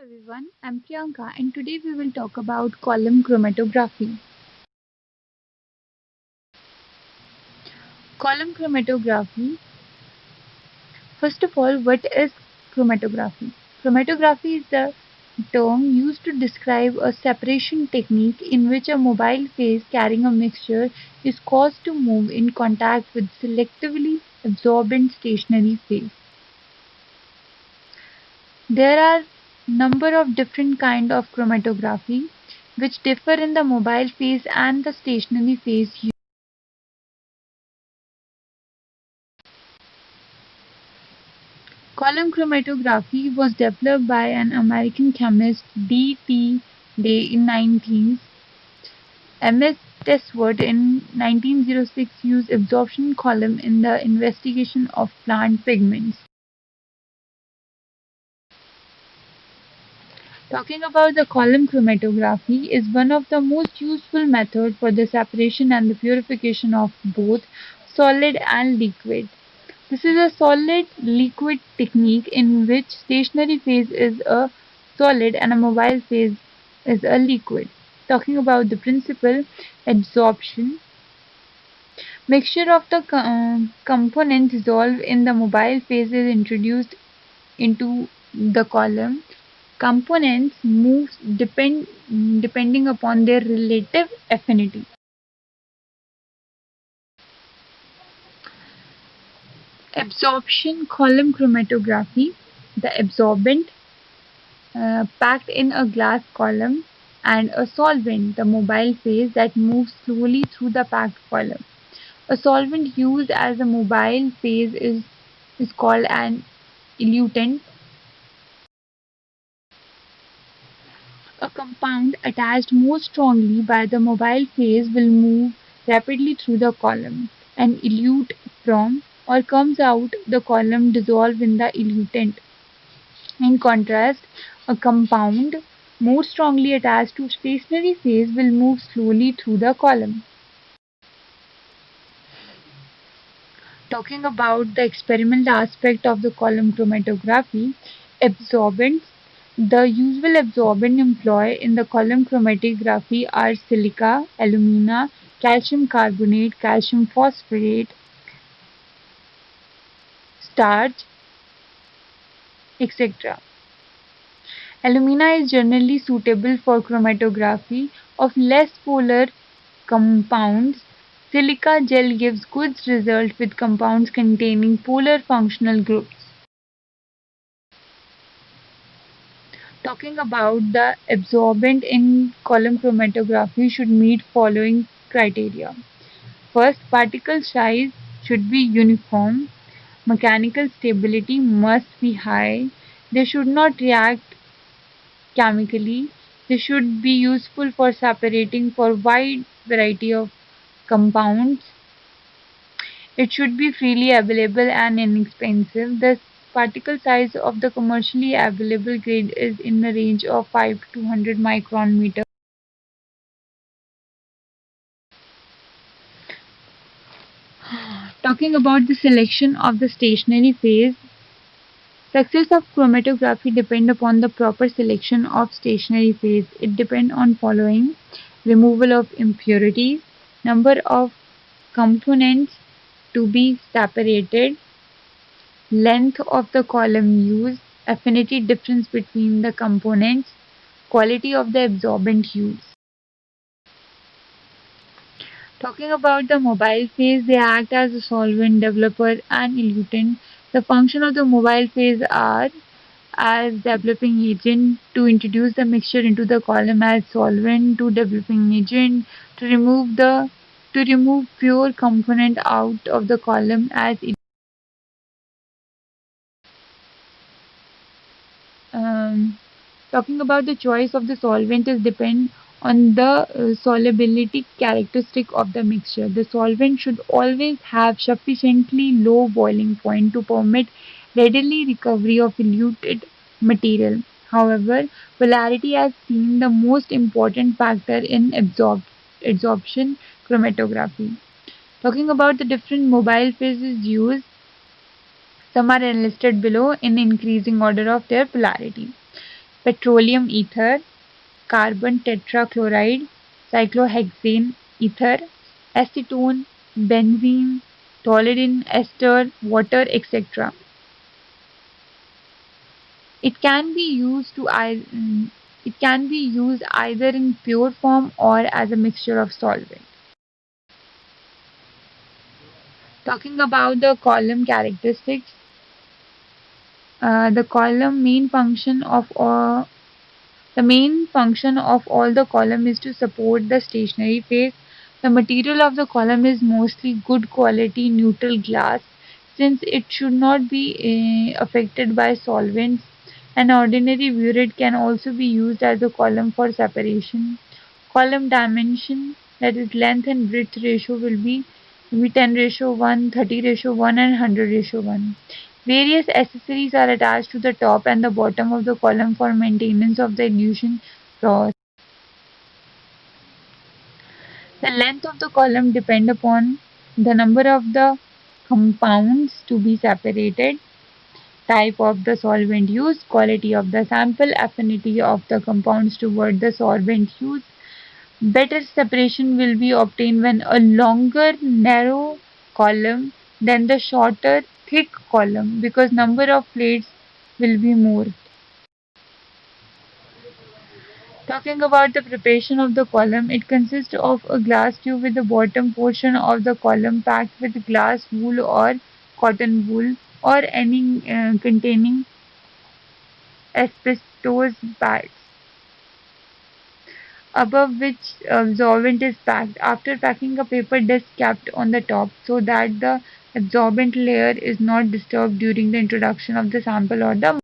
everyone, I'm Priyanka and today we will talk about column chromatography. Column chromatography. First of all, what is chromatography? Chromatography is the term used to describe a separation technique in which a mobile phase carrying a mixture is caused to move in contact with selectively absorbent stationary phase. There are number of different kind of chromatography which differ in the mobile phase and the stationary phase. Column chromatography was developed by an American chemist D. T. Day in 19th. M.S. Testword in 1906 used absorption column in the investigation of plant pigments. Talking about the column chromatography is one of the most useful methods for the separation and the purification of both solid and liquid. This is a solid liquid technique in which stationary phase is a solid and a mobile phase is a liquid. Talking about the principle adsorption, mixture of the components dissolved in the mobile phase is introduced into the column. Components move depending upon their relative affinity. Absorption column chromatography, the absorbent packed in a glass column, and a solvent, the mobile phase that moves slowly through the packed column. A solvent used as a mobile phase is called an elutant. A compound attached more strongly by the mobile phase will move rapidly through the column and elute from or comes out the column dissolved in the elutant. In contrast, a compound more strongly attached to stationary phase will move slowly through the column. Talking about the experimental aspect of the column chromatography, absorbents. The usual absorbent employed in the column chromatography are silica, alumina, calcium carbonate, calcium phosphate, starch, etc. Alumina is generally suitable for chromatography of less polar compounds. Silica gel gives good results with compounds containing polar functional groups. Talking about the absorbent in column chromatography should meet following criteria. First, particle size should be uniform. Mechanical stability must be high. They should not react chemically. They should be useful for separating for wide variety of compounds. It should be freely available and inexpensive. The particle size of the commercially available grade is in the range of 5 to 200 micron meter. Talking about the selection of the stationary phase, success of chromatography depend upon the proper selection of stationary phase. It depends on following: removal of impurities, number of components to be separated, length of the column used, affinity difference between the components, quality of the absorbent used. Talking about the mobile phase, they act as a solvent, developer, and elutant. The function of the mobile phase are as developing agent to introduce the mixture into the column, as solvent to developing agent to remove pure component out of the column, as um, talking about the choice of the solvent is depend on the solubility characteristic of the mixture. The solvent should always have sufficiently low boiling point to permit readily recovery of eluted material. However, polarity has seen the most important factor in absorption chromatography. Talking about the different mobile phases used, some are enlisted below in increasing order of their polarity. petroleum ether, carbon tetrachloride, cyclohexane ether, acetone, benzene, toluene ester, water, etc. It can be used to it can be used either in pure form or as a mixture of solvent. Talking about the column characteristics, the column main function of the main function of all the column is to support the stationary phase. The material of the column is mostly good quality neutral glass since it should not be affected by solvents. An ordinary burette can also be used as a column for separation. Column dimension, that is length and width ratio, will be 10 ratio 1, 30 ratio 1 and 100 ratio 1. Various accessories are attached to the top and the bottom of the column for maintenance of the elution process. The length of the column depends upon the number of the compounds to be separated, type of the solvent used, quality of the sample, affinity of the compounds toward the solvent used. Better separation will be obtained when a longer narrow column than the shorter thick column because number of plates will be more. Talking about the preparation of the column, it consists of a glass tube with the bottom portion of the column packed with glass wool or cotton wool or any containing asbestos bags, above which absorbent is packed. After packing, a paper disc kept on the top so that the absorbent layer is not disturbed during the introduction of the sample or the.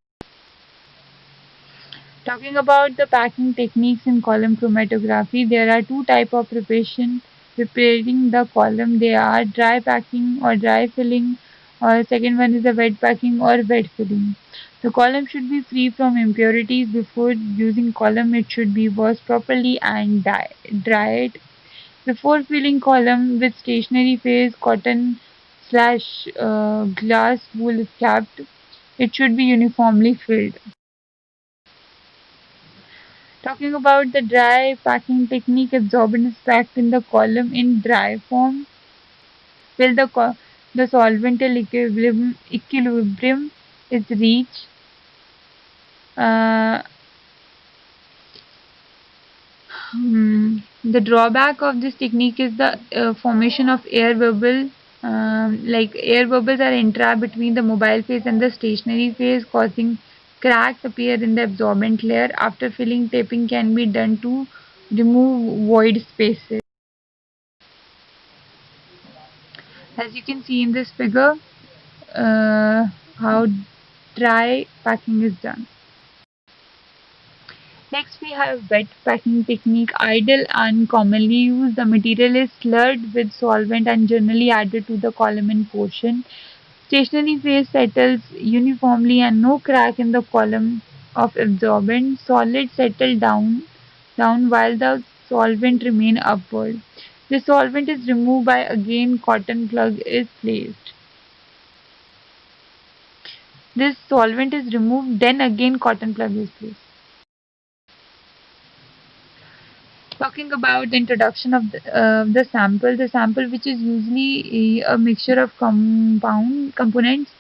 Talking about the packing techniques in column chromatography, there are two types of preparing the column. They are dry packing or dry filling, or second one is the wet packing or wet filling. The column should be free from impurities. Before using column, it should be washed properly and dried. Before filling column with stationary phase, cotton slash glass wool is kept. It should be uniformly filled. Talking about the dry packing technique, absorbent is packed in the column in dry form. Till the solvental equilibrium is reached. Uh, the drawback of this technique is the formation of air bubble. Like air bubbles are entrapped between the mobile phase and the stationary phase, causing cracks appear in the absorbent layer. After filling, taping can be done to remove void spaces. As you can see in this figure, uh, how dry packing is done. Next we have wet packing technique. Ideal and commonly used. The material is slurred with solvent and generally added to the column in portion. Stationary phase settles uniformly and no crack in the column of absorbent. Solid settle down while the solvent remain upward. The solvent is removed by again cotton plug is placed. This solvent is removed, then again cotton plug is placed. Talking about the introduction of the sample which is usually a mixture of compound components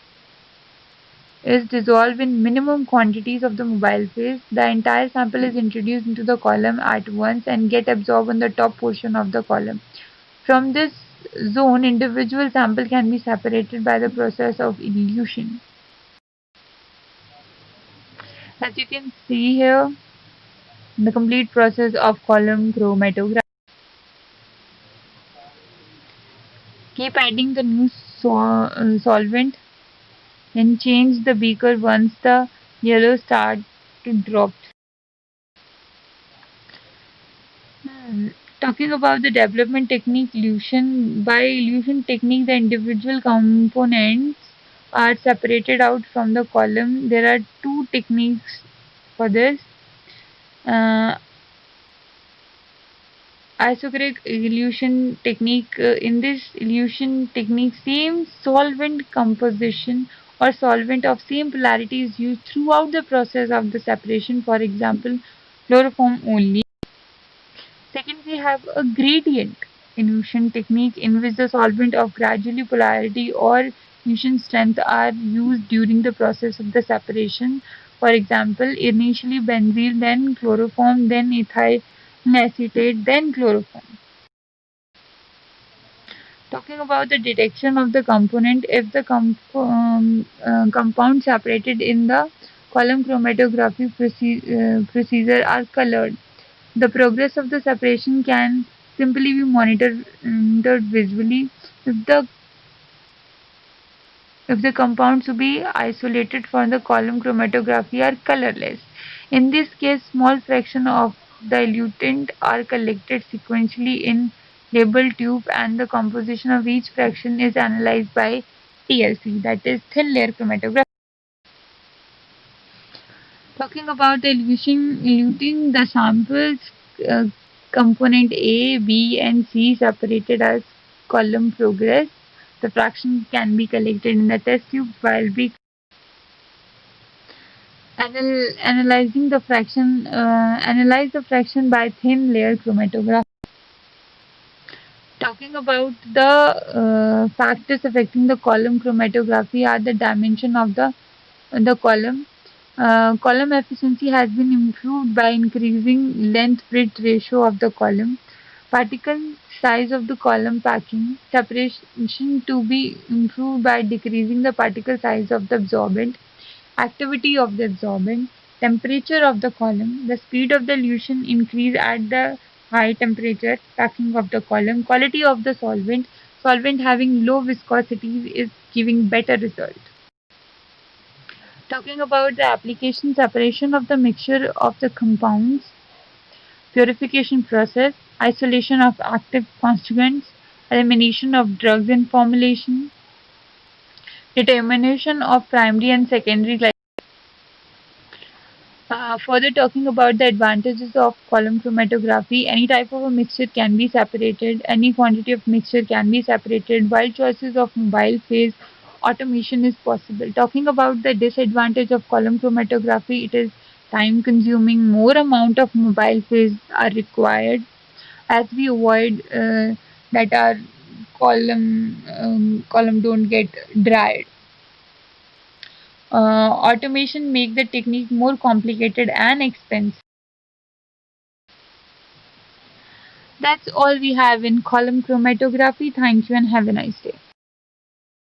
is dissolved in minimum quantities of the mobile phase. The entire sample is introduced into the column at once and get absorbed on the top portion of the column. From this zone, individual sample can be separated by the process of elution. As you can see here, the complete process of column chromatography. Keep adding the new solvent and change the beaker once the yellow starts to drop. Talking about the development technique elution, by elution technique the individual components are separated out from the column. There are two techniques for this. Uh, Isochronic elution technique. In this elution technique, same solvent composition or solvent of same polarity is used throughout the process of the separation, for example, chloroform only. Second, we have a gradient elution technique in which the solvent of gradually polarity or elution strength are used during the process of the separation. For example, initially benzene, then chloroform, then ethyl acetate, then chloroform. Talking about the detection of the component, if the compound separated in the column chromatography procedure are colored, the progress of the separation can simply be monitored visually if the compounds to be isolated from the column chromatography are colorless. In this case, small fraction of the elutant are collected sequentially in labeled tube and the composition of each fraction is analyzed by TLC, that is thin layer chromatography. Talking about the eluting the samples, uh, component A, B, and C separated as column progress. The fraction can be collected in the test tube while B analyzing the fraction. Analyze the fraction by thin layer chromatography. Talking about the factors affecting the column chromatography are the dimension of the column. Column efficiency has been improved by increasing length-width ratio of the column. Particle size of the column packing. Separation to be improved by decreasing the particle size of the absorbent. Activity of the absorbent. Temperature of the column. The speed of the elution increase at the high temperature. Packing of the column. Quality of the solvent. Solvent having low viscosity is giving better result. Talking about the application separation of the mixture of the compounds, purification process, isolation of active constituents, elimination of drugs in formulation, determination of primary and secondary. Further talking about the advantages of column chromatography, any type of a mixture can be separated, any quantity of mixture can be separated, while choices of mobile phase automation is possible. Talking about the disadvantage of column chromatography, it is time consuming, more amount of mobile phase are required as we avoid that our column don't get dried. Automation make the technique more complicated and expensive. That's all we have in column chromatography. Thank you and have a nice day.